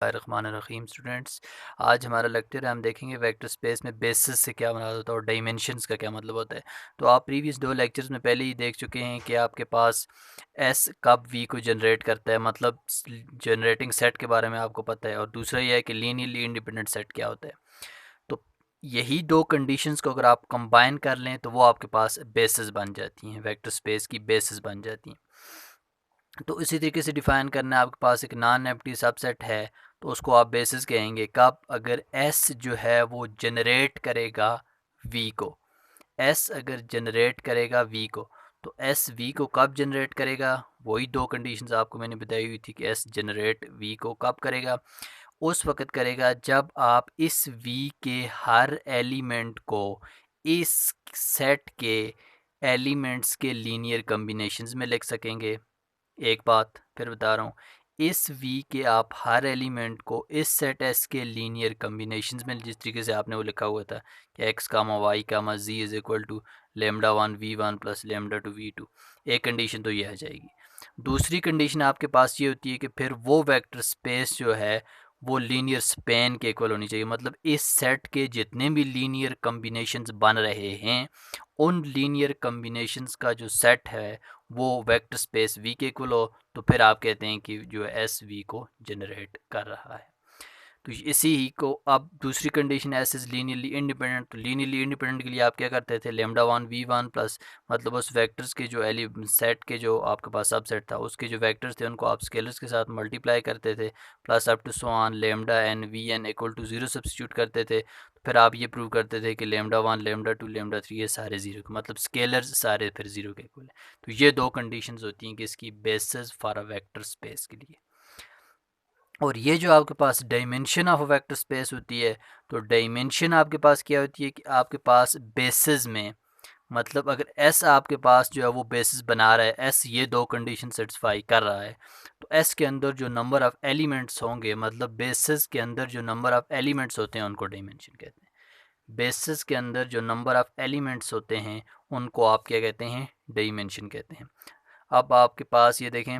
Rahman students, आज हमारा lecture है। हम देखेंगे वेक्टर स्पेस में बेसिस से क्या मुराद होता है और डायमेंशंस का क्या मतलब होता है। तो आप प्रीवियस दो लेक्चर्स में पहले ही देख चुके हैं कि आपके पास एस कब वी को जनरेट करता है, मतलब जनरेटिंग सेट के बारे में आपको पता है। और दूसरा यह है कि लीनियरली इंडिपेंडेंट सेट क्या होता है। तो यही दो कंडीशंस को अगर आप कंबाइन कर लें तो वो आपके पास बेसिस बन जाती हैं, वेक्टर स्पेस की बेसिस बन जाती हैं। तो इसी तरीके से डिफ़ाइन करना है। आपके पास एक नॉन एम्प्टी सबसेट है तो उसको आप बेसिस कहेंगे कब, अगर एस जो है वो जनरेट करेगा वी को। एस अगर जनरेट करेगा वी को, तो एस वी को कब जनरेट करेगा, वही दो कंडीशंस आपको मैंने बताई हुई थी कि एस जनरेट वी को कब करेगा। उस वक्त करेगा जब आप इस वी के हर एलिमेंट को इस सेट के एलिमेंट्स के लीनियर कम्बिनेशंस में लिख सकेंगे। एक बात फिर बता रहा हूँ, इस वी के आप हर एलिमेंट को इस सेट एस के लीनियर कम्बिनेशंस में, जिस तरीके से आपने वो लिखा हुआ था कि X comma Y comma Z is equal to lambda one V one plus lambda two V two, एक कंडीशन तो ये आ जाएगी। दूसरी कंडीशन आपके पास ये होती है कि फिर वो वेक्टर स्पेस जो है वो लीनियर स्पेन के इक्वल होनी चाहिए। मतलब इस सेट के जितने भी लीनियर कम्बिनेशंस बन रहे हैं उन लीनियर कम्बिनेशंस का जो सेट है वो वेक्टर स्पेस वी के इक्वल हो, तो फिर आप कहते हैं कि जो एस वी को जनरेट कर रहा है। तो इसी ही को अब दूसरी condition S is linearly independent. तो लीनियरली इंडिपेंडेंट के लिए आप क्या करते थे, lambda one V one plus, मतलब उस वेक्टर्स के जो एली सेट के जो आपके पास सबसेट था उसके जो वेक्टर्स थे उनको आप स्केलर्स के साथ मल्टीप्लाई करते थे, plus up to so on lambda N V N equal to zero substitute करते थे। तो फिर आप ये प्रूव करते थे कि lambda one lambda two lambda three ये सारे ज़ीरो के, मतलब स्केलर्स सारे फिर ज़ीरो के इक्वल है। तो ये दो कंडीशंस होती हैं कि इसकी basis for a vector space के लिए। और ये जो आपके पास डायमेंशन ऑफ वेक्टर स्पेस होती है, तो डायमेंशन आपके पास क्या होती है कि आपके पास बेसिस में, मतलब अगर एस आपके पास जो है वो बेसिस बना रहा है, एस ये दो कंडीशन सेटिस्फाई कर रहा है, तो एस के अंदर जो नंबर ऑफ़ एलिमेंट्स होंगे, मतलब बेसिस के अंदर जो नंबर ऑफ़ एलिमेंट्स होते हैं उनको डायमेंशन कहते हैं। बेसिस के अंदर जो नंबर ऑफ़ एलिमेंट्स होते हैं उनको आप क्या कहते हैं, डायमेंशन कहते हैं। अब आपके पास ये देखें,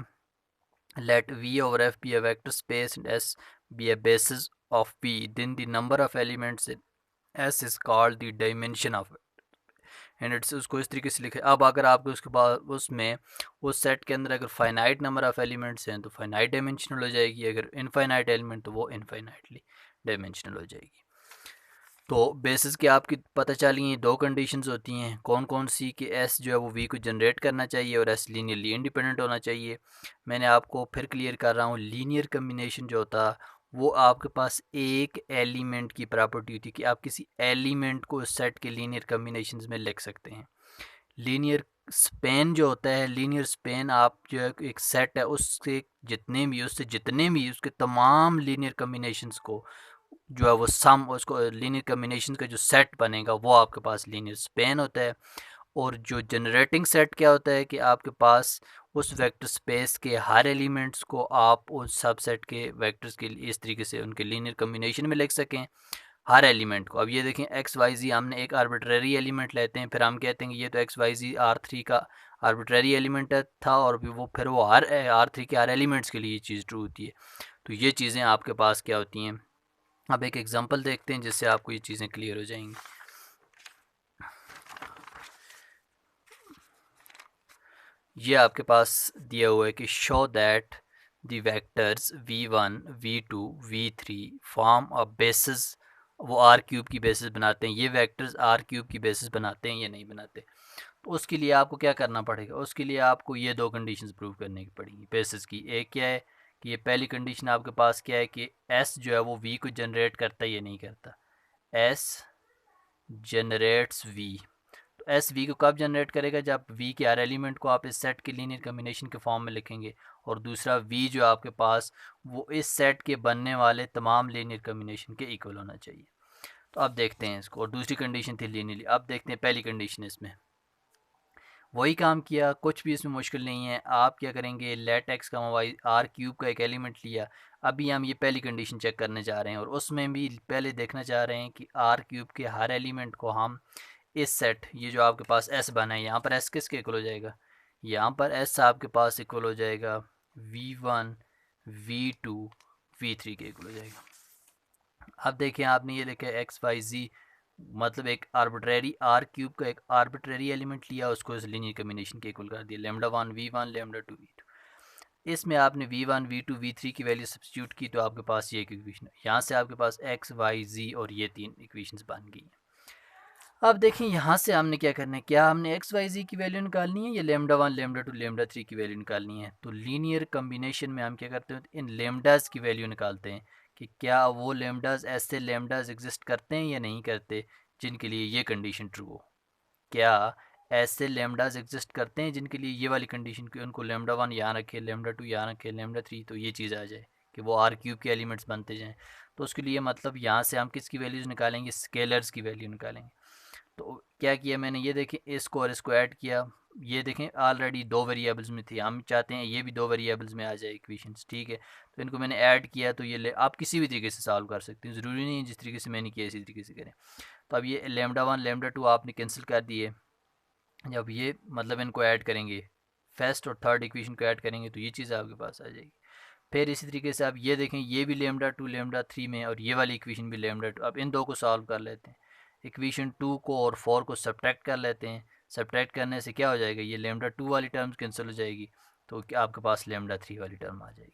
let V over F be a vector space and S be a basis of V, then the number of elements in S is called the dimension of it। And it's उसको इस तरीके से लिखे। अब अगर आपको उसके बाद उसमें उस सेट के अंदर अगर फाइनाइट नंबर ऑफ़ एलिमेंट्स हैं तो फाइनाइट डायमेंशनल हो जाएगी, अगर इनफाइनाइट एलिमेंट तो वो इनफाइनाइटली डायमेंशनल हो जाएगी। तो बेसिस के आपकी पता चली दो कंडीशंस होती हैं, कौन कौन सी, कि एस जो है वो वी को जनरेट करना चाहिए और एस लीनियरली इंडिपेंडेंट होना चाहिए। मैंने आपको फिर क्लियर कर रहा हूँ, लीनियर कम्बिनेशन जो होता वो आपके पास एक एलिमेंट की प्रॉपर्टी होती है कि आप किसी एलिमेंट को सेट के लीनियर कम्बिनेशंस में लिख सकते हैं। लीनियर स्पेन जो होता है, लीनियर स्पेन आप जो है एक सेट है उससे जितने भी उसके तमाम लीनियर कम्बिनेशंस को जो है वो सम, उसको लीनियर कम्बिनेशन का जो सेट बनेगा वो आपके पास लीनियर स्पेन होता है। और जो जनरेटिंग सेट क्या होता है कि आपके पास उस वेक्टर स्पेस के हर एलिमेंट्स को आप उस सबसेट के वेक्टर्स के इस तरीके से उनके लीनियर कम्बिनेशन में लिख सकें, हर एलिमेंट को। अब ये देखें एक्स वाई जी, हमने एक आर्बिट्रेरी एलिमेंट लेते हैं, फिर हम कहते हैं कि ये तो X Y Z R three का आर्बिट्रेरी एलिमेंट था, और फिर वो हर आर थ्री के हर एलिमेंट्स के लिए ये चीज़ ट्रू होती है। तो ये चीज़ें आपके पास क्या होती हैं। अब एक एग्जांपल देखते हैं जिससे आपको ये चीज़ें क्लियर हो जाएंगी। ये आपके पास दिया हुआ है कि show that the vectors v1 v2 v3 form a basis, वो आर क्यूब की बेसिस बनाते हैं। ये वेक्टर्स आर क्यूब की बेसिस बनाते हैं या नहीं बनाते। तो उसके लिए आपको क्या करना पड़ेगा, उसके लिए आपको ये दो कंडीशंस प्रूव करने की पड़ेंगी बेसिस की। एक क्या है कि ये पहली कंडीशन आपके पास क्या है कि एस जो है वो वी को जनरेट करता है या नहीं करता। एस जनरेट्स वी, तो एस वी को कब जनरेट करेगा, जब वी के हर एलिमेंट को आप इस सेट के लीनियर कम्बिनेशन के फॉर्म में लिखेंगे। और दूसरा वी जो आपके पास वो इस सेट के बनने वाले तमाम लीनियर कम्बिनेशन के इक्वल होना चाहिए। तो अब देखते हैं इसको। और दूसरी कंडीशन थी लीनियरली। अब देखते हैं पहली कंडीशन, इसमें वही काम किया, कुछ भी इसमें मुश्किल नहीं है। आप क्या करेंगे, लेट एक्स का वाई आर क्यूब का एक एलिमेंट लिया। अभी हम ये पहली कंडीशन चेक करने जा रहे हैं और उसमें भी पहले देखना चाह रहे हैं कि आर क्यूब के हर एलिमेंट को हम इस सेट, ये जो आपके पास एस बना है, यहाँ पर एस किसके इक्वल हो जाएगा, यहाँ पर एस आपके पास इक्वल हो जाएगा v1 v2 v3 के इक्वल हो जाएगा। अब देखें आपने ये लिखा है एक्स वाई जी, मतलब एक आर्बिट्रेरी आर क्यूब का एक आर्बिट्रेरी एलिमेंट लिया, उसको इस लीनियर कम्बिनेशन के इक्वल कर दिया, lambda one V one lambda two V two. इसमें आपने V one V two V three की वैल्यू सब्स्टिट्यूट की तो आपके पास ये एक इक्वेशन है। यहाँ से आपके पास एक्स वाई जी और ये 3 इक्वेशंस बन गई हैं। अब देखें यहाँ से हमने क्या करना है, क्या हमने एक्स वाई जी की वैल्यू निकालनी है या lambda one lambda two lambda three की वैल्यू निकालनी है। तो लीनियर कम्बिनेशन में हम क्या करते हैं, इन लेमडाज की वैल्यू निकालते हैं कि क्या वो लेमडाज ऐसे लेमडाज एग्जिस्ट करते हैं या नहीं करते जिनके लिए ये कंडीशन ट्रू हो। क्या ऐसे लेमडाज एग्जिस्ट करते हैं जिनके लिए ये वाली कंडीशन की उनको लेमडा वन यहाँ रखे, लेमडा टू यहाँ रखे, लेमडा थ्री, तो ये चीज़ आ जाए कि वो आर क्यूब के एलिमेंट्स बनते जाएँ। तो उसके लिए मतलब यहाँ से हम किसकी वैल्यूज़ निकालेंगे, स्केलर्स की वैल्यू निकालेंगे। तो क्या किया मैंने, ये देखें इसको और इसको ऐड किया, ये देखें ऑलरेडी दो वेरिएबल्स में थी, हम चाहते हैं ये भी दो वेरिएबल्स में आ जाए इक्वेशंस, ठीक है। तो इनको मैंने ऐड किया, तो ये आप किसी भी तरीके से सॉल्व कर सकते हैं, ज़रूरी नहीं है जिस तरीके से मैंने किया इसी तरीके से करें। तो अब ये लेमडा वन लेमडा टू आपने कैंसिल कर दिए, जब ये मतलब इनको ऐड करेंगे, फर्स्ट और थर्ड इक्वेशन को ऐड करेंगे तो ये चीज़ आपके पास आ जाएगी। फिर इसी तरीके से आप ये देखें, ये भी लेमडा टू लेमडा थ्री में और ये वाली इक्वेशन भी लेमडा टू। अब इन दो को सॉल्व कर लेते हैं, इक्वेशन टू को और फोर को सब्ट्रैक्ट कर लेते हैं। सब्ट्रैक्ट करने से क्या हो जाएगा, ये लेमडा टू वाली टर्म्स कैंसिल हो जाएगी, तो क्या आपके पास लेमडा थ्री वाली टर्म आ जाएगी।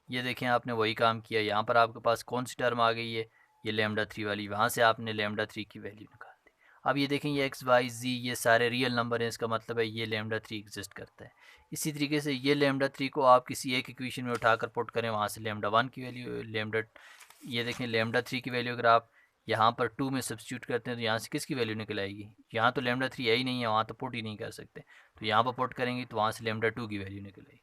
ये देखें आपने वही काम किया, यहाँ पर आपके पास कौन सी टर्म आ गई है, ये लेमडा थ्री वाली, वहाँ से आपने लेमडा थ्री की वैल्यू निकाल दी। अब ये देखें ये एक्स वाई जी ये सारे रियल नंबर हैं, इसका मतलब है ये लेमडा थ्री एग्जिस्ट करता है। इसी तरीके से ये लेमडा थ्री को आप किसी एक इक्वेशन में उठाकर पुट करें, वहाँ से लेमडा वन की वैल्यू लेमडा, ये देखें लेमडा थ्री की वैल्यू अगर आप यहाँ पर टू में सब्स्टिट्यूट करते हैं तो यहाँ से किसकी वैल्यू निकल आएगी, यहाँ तो लेमडा थ्री है ही नहीं है, वहाँ तो पुट ही नहीं कर सकते, तो यहाँ पर पुट करेंगे तो वहाँ से लेमडा टू की वैल्यू निकल आएगी।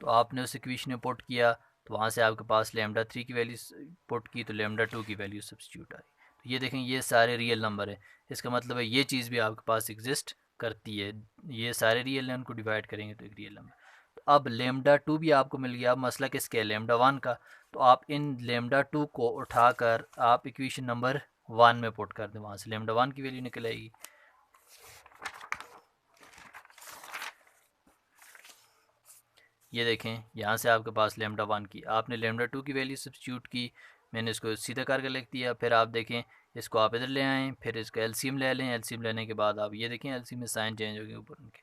तो आपने उस इक्वेशन में पुट किया तो वहाँ से आपके पास लेमडा थ्री की वैल्यू पुट की तो लेमडा टू की वैल्यू सब्स्टिट्यूट आई। तो ये देखें ये सारे रियल नंबर है, इसका मतलब है ये चीज़ भी आपके पास एग्जिस्ट करती है, ये सारे रियल हैं, उनको डिवाइड करेंगे तो एक रियल नंबर। तो अब लेमडा टू भी आपको मिल गया, अब मसला किसका है, लेमडा वन का। तो आप इन लेमडा टू को उठाकर आप इक्वेशन नंबर वन में पुट कर दें, वहाँ से लेमडा वन की वैल्यू निकल आएगी। ये देखें यहाँ से आपके पास लेमडा वन की, आपने लेमडा टू की वैल्यू सब्स्टिट्यूट की, मैंने इसको सीधा करके लिख दिया। फिर आप देखें इसको आप इधर ले आएँ, फिर इसका एलसीएम ले लें, एलसीएम लेने के बाद आप ये देखें एलसीएम में साइन चेंज हो गया, ऊपर उनके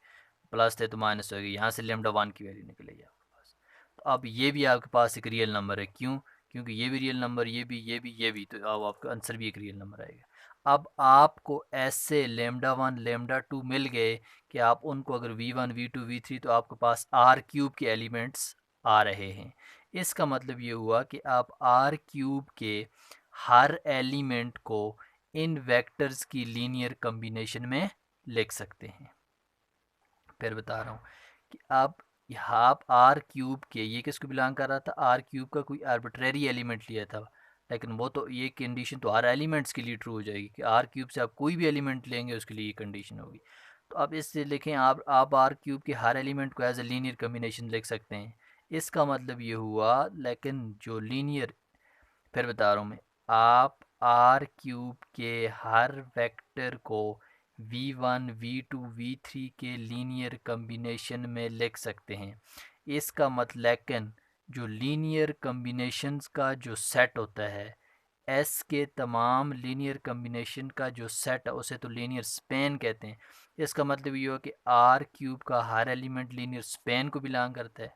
प्लस थे तो माइनस हो गई, यहाँ से लेमडा वन की वैल्यू निकलेगी आपके पास। तो अब ये भी आपके पास एक रियल नंबर है, क्यों, क्योंकि ये भी रियल नंबर, ये भी, तो अब आपका आंसर भी एक रियल नंबर आएगा। अब आपको ऐसे लेमडा वन लेमडा टू मिल गए कि आप उनको अगर V one V two V three, तो आपके पास आर क्यूब के एलिमेंट्स आ रहे हैं। इसका मतलब ये हुआ कि आप आर क्यूब के हर एलिमेंट को इन वेक्टर्स की लीनियर कम्बिनेशन में लिख सकते हैं। फिर बता रहा हूँ कि आप आर क्यूब के, ये किसको बिलोंग कर रहा था, आर क्यूब का कोई आर्बिट्रेरी एलिमेंट लिया था, लेकिन वो तो ये कंडीशन तो आर एलिमेंट्स के लिए ट्रू हो जाएगी कि आर क्यूब से आप कोई भी एलिमेंट लेंगे उसके लिए ये कंडीशन होगी। तो अब इससे लिखें आप आर क्यूब के हर एलिमेंट को एज ए लीनियर कम्बिनेशन लिख सकते हैं। इसका मतलब ये हुआ, लेकिन जो लीनियर, फिर बता रहा हूँ मैं, आप आर क्यूब के हर वेक्टर को V one V two V three के लीनियर कम्बिनेशन में लिख सकते हैं। इसका मतलब, लेकिन जो लीनियर कम्बिनेशंस का जो सेट होता है, एस के तमाम लीनियर कम्बिनेशन का जो सेट है उसे तो लीनियर स्पेन कहते हैं। इसका मतलब ये हो कि आर क्यूब का हर एलिमेंट लीनियर स्पेन को बिलोंग करता है।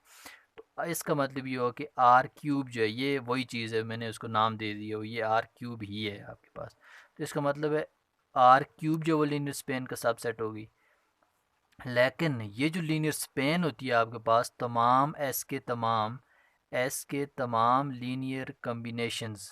तो इसका मतलब ये हो कि आर क्यूब जो है ये वही चीज़ है, मैंने उसको नाम दे दिया, ये आर क्यूब ही है आपके पास। तो इसका मतलब है आर क्यूब जो वो लीनियर स्पेन का सबसेट होगी। लेकिन ये जो लीनियर स्पेन होती है आपके पास, एस के तमाम लीनियर कम्बिनेशंस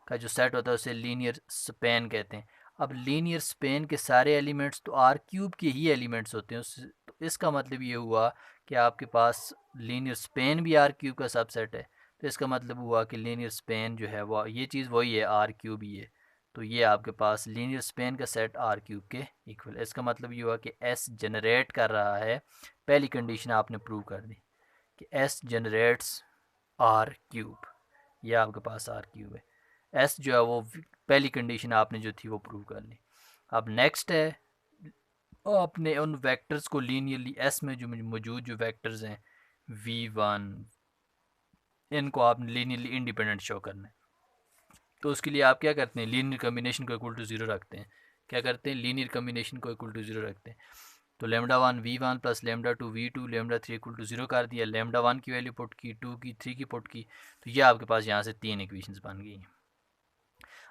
का जो सेट होता है उसे लीनियर स्पेन कहते हैं। अब लीनियर स्पेन के सारे एलिमेंट्स तो आर क्यूब के ही एलिमेंट्स होते हैं, तो इसका मतलब ये हुआ कि आपके पास लीनियर स्पेन भी आर क्यूब का सबसेट है। तो इसका मतलब हुआ कि लीनियर स्पेन जो है वो ये चीज़ वही है, आर क्यूब ही है। तो ये आपके पास लीनियर स्पेन का सेट आर क्यूब के इक्वल। इसका मतलब ये हुआ कि एस जनरेट कर रहा है, पहली कंडीशन आपने प्रूव कर दी कि एस जनरेट्स आर क्यूब, यह आपके पास आर क्यूब है। एस जो है वो पहली कंडीशन आपने जो थी वो प्रूव कर ली। अब नेक्स्ट है आपने उन वेक्टर्स को लीनियरली, एस में जो मौजूद जो वेक्टर्स हैं V1, इनको आपने लीनियरली इंडिपेंडेंट शो करना है। तो उसके लिए आप क्या करते हैं, लीनियर कम्बिनेशन को इक्वल टू ज़ीरो रखते हैं। क्या करते हैं, लीनियर कम्बिनेशन को इक्वल टू ज़ीरो रखते हैं। तो lambda one V1 plus lambda two V2 lambda three equal to zero कर दिया। लेमडा वन की वैल्यू पुट की, टू की, थ्री की पुट की, तो ये आपके पास यहाँ से 3 इक्वेशंस बन गई।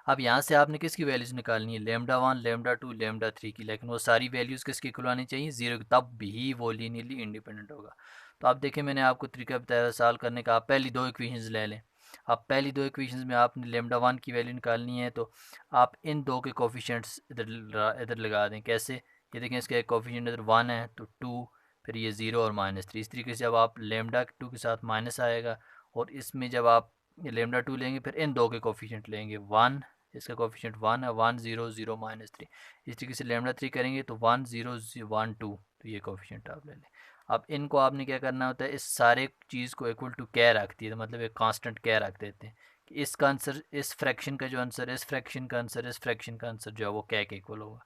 अब यहाँ से आपने किसकी वैल्यूज़ निकालनी है, lambda one, lambda two, lambda three की, लेकिन वो सारी वैल्यूज़ किसकी इक्वल आनी चाहिए, ज़ीरो की, तब भी वो लीनियरली इंडिपेंडेंट होगा। तो आप देखें, मैंने आपको तरीका बताया सॉल्व करने का। आप पहली दो इक्वेशंस ले लें। अब पहली दो इक्वेशंस में आपने लेमडा वन की वैल्यू निकालनी है, तो आप इन दो के कोफिशिएंट्स इधर लगा दें। कैसे, ये देखें, इसका एक कोफिशिएंट इधर वन है तो टू, फिर ये ज़ीरो और माइनस थ्री। इस तरीके से जब आप लेमडा टू के साथ माइनस आएगा, और इसमें जब आप लेमडा टू लेंगे, फिर इन दो के कोफिशिएंट लेंगे, वन, इसका कोफिशिएंट वन है, one zero zero minus three. इस तरीके से लेमडा थ्री करेंगे तो वन ज़ीरो वन टू, तो ये कोफिशिएंट आप ले लें। अब इनको आपने क्या करना होता है, इस सारे चीज़ को इक्वल टू क्या रखती है, तो मतलब एक कांस्टेंट क्या रख देते हैं कि इसका आंसर, इस फ्रैक्शन का जो आंसर, इस फ्रैक्शन का आंसर, इस फ्रैक्शन का आंसर जो है वो क्या के इक्वल होगा,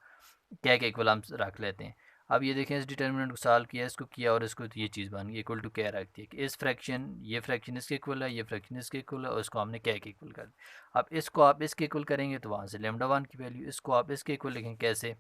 क्या के इक्वल हम रख लेते हैं। अब ये देखें, इस डिटर्मिनेंट को सॉल्व किया, इसको किया, और इसको तो ये चीज़ बन गई, इक्वल टू क्या रखती है कि इस फ्रैक्शन, ये फ्रैक्शन इसके इक्वल है, ये फ्रैक्शन इसके इक्वल है, और इसको हमने क्या के इक्वल कर दिया। अब इसको आप इसके इक्वल करेंगे तो वहाँ से लेमडा वन की वैल्यू, इसको आप इसके इक्वल लिखें कैसे,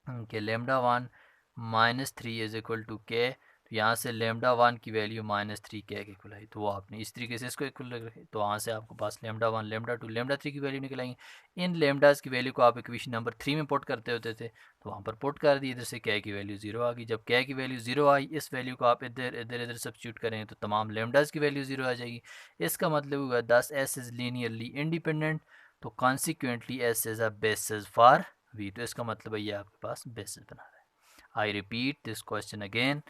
कि lambda one minus three is equal to K, तो यहाँ से लेमडा वन की वैल्यू माइनस थ्री के इक्वल आई, तो वो आपने इस तरीके से इसको इक्वल रखे, तो वहाँ से आपको पास lambda one, lambda two, lambda three की वैल्यू निकलेंगे। इन लेमडास की वैल्यू को आप इक्वेशन नंबर थ्री में पुट करते होते थे, तो वहाँ पर पुट कर दी, इधर से क्या की वैल्यू ज़ीरो आ गई। जब क्या की वैल्यू ज़ीरो आई, इस वैल्यू को आप इधर इधर इधर सब्स्टिट्यूट करेंगे तो तमाम लेमडास की वैल्यू ज़ीरो आ जाएगी। इसका मतलब हुआ thus S is linearly independent, तो consequently S is a basis for V. तो इसका मतलब है ये आपके पास बेसिस बना रहा है। I repeat this question again,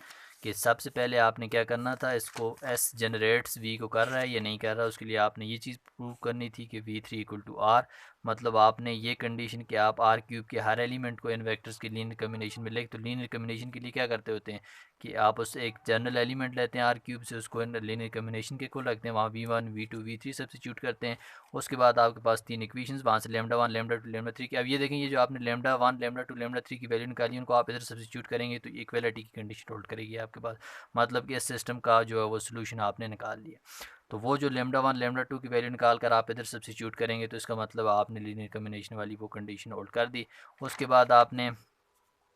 कि सबसे पहले आपने क्या करना था, इसको एस जनरेट्स वी को कर रहा है या नहीं कर रहा, उसके लिए आपने ये चीज़ प्रूव करनी थी कि V three equal to R, मतलब आपने ये कंडीशन कि आप आर क्यूब के हर एलिमेंट को इन वेक्टर्स की लीनियर कम्बिनेशन में ले, तो लीनियर कम्बिनेशन के लिए क्या करते होते हैं कि आप उस एक जनरल एलिमेंट लेते हैं आर क्यूब से, उसको इन लीनियर कम्बिनेशन के को रखते हैं, वहाँ V one, V two, V three substitute करते हैं। उसके बाद आपके पास तीन इक्वेशंस, वहाँ से lambda one, lambda two, lambda three की। अब ये देखें, ये जो आपने lambda one, lambda two, lambda three की वैल्यू निकाली, उनको आप इधर सब्स्टिट्यूट करेंगे तो इक्वलिटी की कंडीशन होल्ड करेगी आपके पास, मतलब कि इस सिस्टम का जो है वो सोल्यूशन आपने निकाल लिया। तो वो जो लेमडा वन, लेमडा टू की वैल्यू निकाल कर आप इधर सब्स्टिट्यूट करेंगे, तो इसका मतलब आपने लीनियर कम्बिनेशन वाली वो कंडीशन होल्ड कर दी। उसके बाद आपने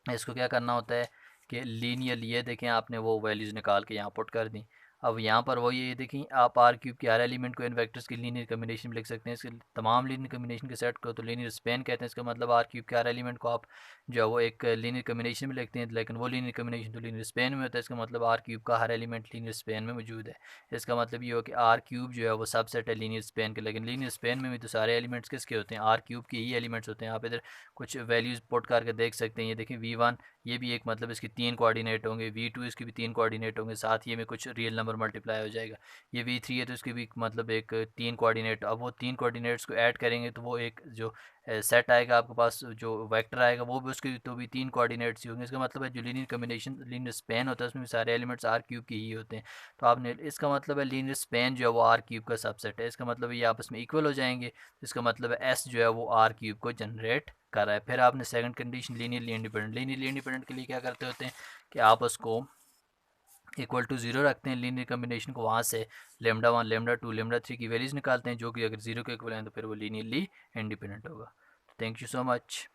इसको क्या करना होता है कि लीनियर, ये देखें, आपने वो वैल्यूज़ निकाल के यहाँ पुट कर दी। अब यहाँ पर वो ये देखें, आप आर क्यूब के हर एलिमेंट को इन वेक्टर्स की लीनियर कम्बिनेशन में लिख सकते हैं। इसके तमाम लीनियर कम्बिनेशन के सेट को तो लीनियर स्पेन कहते हैं। इसका मतलब आर क्यूब के हर एलिमेंट को आप जो है वो एक लीनियर कम्बिनेशन में लिखते हैं, लेकिन वो लीनियर कम्बिनेशन तो लीनियर स्पेन में होता है। इसका मतलब आर क्यूब का हर एलिमेंट लीनियर स्पेन में मौजूद है। इसका मतलब ये हो कि आर क्यूब जो है वो सबसेट है लीनियर स्पेन के, लेकिन लीनियर स्पेन में भी तो सारे एलिमेंट्स किसके होते हैं, आर क्यूब के ही एलिमेंट्स होते हैं। आप इधर कुछ वैल्यूज़ पुट करके देख सकते हैं। ये देखें, वी वन, ये भी एक मतलब इसके तीन कोऑर्डिनेट होंगे, वी टू इसके भी तीन कोऑर्डिनेट होंगे, साथ ही में कुछ रियल नंबर मल्टीप्लाई हो जाएगा। ये वी थ्री है तो इसके भी मतलब एक तीन कोऑर्डिनेट, अब वो तीन कोऑर्डिनेट्स को ऐड करेंगे तो वो एक जो सेट आएगा आपके पास, जो वेक्टर आएगा वो भी उसके तो भी तीन कोऑर्डिनेट्स ही होंगे। इसका मतलब है जो लीनियर कम्बिनेशन, लीनियर स्पेन होता है उसमें भी सारे एलिमेंट्स आर क्यूब के ही होते हैं। तो आपने, इसका मतलब है लीनियर स्पेन जो है वो आर क्यूब का सबसेट है। इसका मतलब ये आपस में इक्वल हो जाएंगे। इसका मतलब है एस जो है वो आर क्यूब को जनरेट कर रहा है। फिर आपने second condition linearly independent, linearly independent के लिए क्या करते होते हैं कि आप उसको इक्वल टू ज़ीरो रखते हैं, लीनियर कम्बिनेशन को, वहाँ से lambda one, lambda two, lambda three की वैल्यूज़ निकालते हैं, जो कि अगर ज़ीरो के इक्वल हैं तो फिर वो लीनियरली इंडिपेंडेंट होगा। Thank you so much.